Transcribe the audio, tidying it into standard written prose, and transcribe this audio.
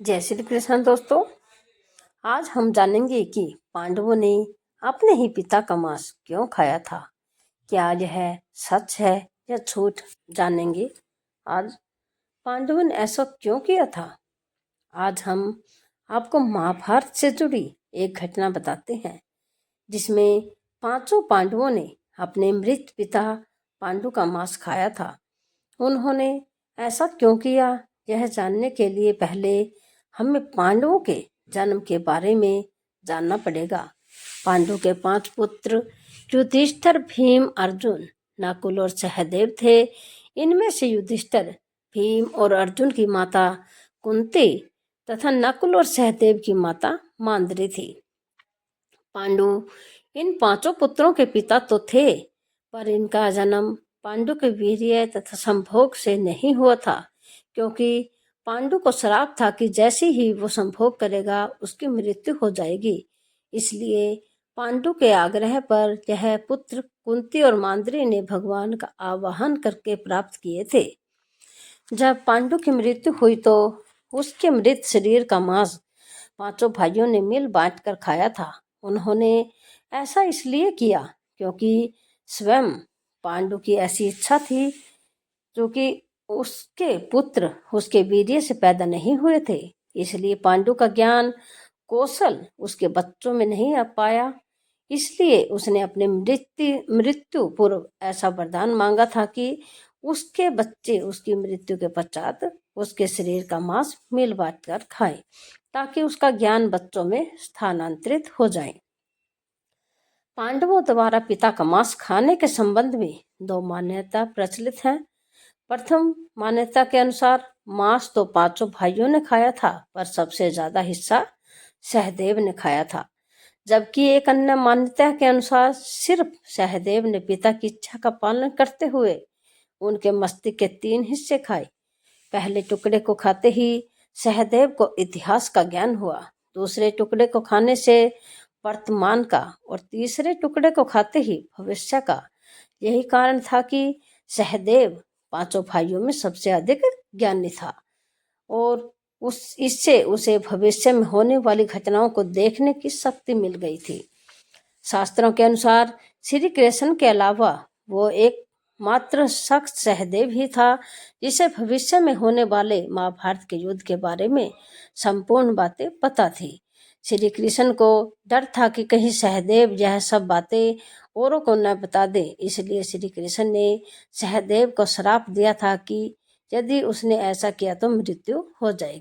जय श्री कृष्ण दोस्तों। आज हम जानेंगे कि पांडवों ने अपने ही पिता का मांस क्यों खाया था। क्या यह सच है या झूठ, जानेंगे आज। पांडवों ने ऐसा क्यों किया था। आज हम आपको महाभारत से जुड़ी एक घटना बताते हैं जिसमें पांचों पांडवों ने अपने मृत पिता पांडु का मांस खाया था। उन्होंने ऐसा क्यों किया, यह जानने के लिए पहले हमें पांडवों के जन्म के बारे में जानना पड़ेगा। पांडु के 5 पुत्र युधिष्ठिर, भीम, अर्जुन, नकुल और सहदेव थे। इनमें से युधिष्ठिर, भीम और अर्जुन की माता कुंती तथा नकुल और सहदेव की माता मांद्री थी। पांडु इन 5 पुत्रों के पिता तो थे, पर इनका जन्म पांडु के वीर्य तथा संभोग से नहीं हुआ था, क्योंकि पांडु को श्राप था कि जैसे ही वो संभोग करेगा उसकी मृत्यु हो जाएगी। इसलिए पांडु के आग्रह पर यह पुत्र कुंती और मांद्री ने भगवान का आवाहन करके प्राप्त किए थे। जब पांडु की मृत्यु हुई तो उसके मृत शरीर का मांस 5 भाइयों ने मिल बांट कर खाया था। उन्होंने ऐसा इसलिए किया क्योंकि स्वयं पांडु की ऐसी इच्छा थी, जो कि उसके पुत्र उसके वीर्य से पैदा नहीं हुए थे। इसलिए पांडु का ज्ञान कौशल उसके बच्चों में नहीं आ पाया। इसलिए उसने अपने मृत्यु पूर्व ऐसा वरदान मांगा था कि उसके बच्चे उसकी मृत्यु के पश्चात उसके शरीर का मांस मिल बांट कर खाए, ताकि उसका ज्ञान बच्चों में स्थानांतरित हो जाए। पांडवों द्वारा पिता का मांस खाने के संबंध में 2 मान्यता प्रचलित हैं। प्रथम मान्यता के अनुसार मांस तो 5 भाइयों ने खाया था, पर सबसे ज्यादा हिस्सा सहदेव ने खाया था। जबकि एक अन्य मान्यता के अनुसार सिर्फ सहदेव ने पिता की इच्छा का पालन करते हुए उनके मस्तिष्क के 3 हिस्से खाए। पहले टुकड़े को खाते ही सहदेव को इतिहास का ज्ञान हुआ, दूसरे टुकड़े को खाने से वर्तमान का, और तीसरे टुकड़े को खाते ही भविष्य का। यही कारण था कि सहदेव 5 भाइयों में सबसे अधिक ज्ञानी था और इससे उसे भविष्य में होने वाली घटनाओं को देखने की शक्ति मिल गई थी। शास्त्रों के अनुसार श्री कृष्ण के अलावा वो एक मात्र शख्स सहदेव ही था जिसे भविष्य में होने वाले महाभारत के युद्ध के बारे में संपूर्ण बातें पता थी। श्री कृष्ण को डर था कि कहीं सहदेव यह सब बातें औरों को न बता दे। इसलिए श्री कृष्ण ने सहदेव को श्राप दिया था कि यदि उसने ऐसा किया तो मृत्यु हो जाएगी।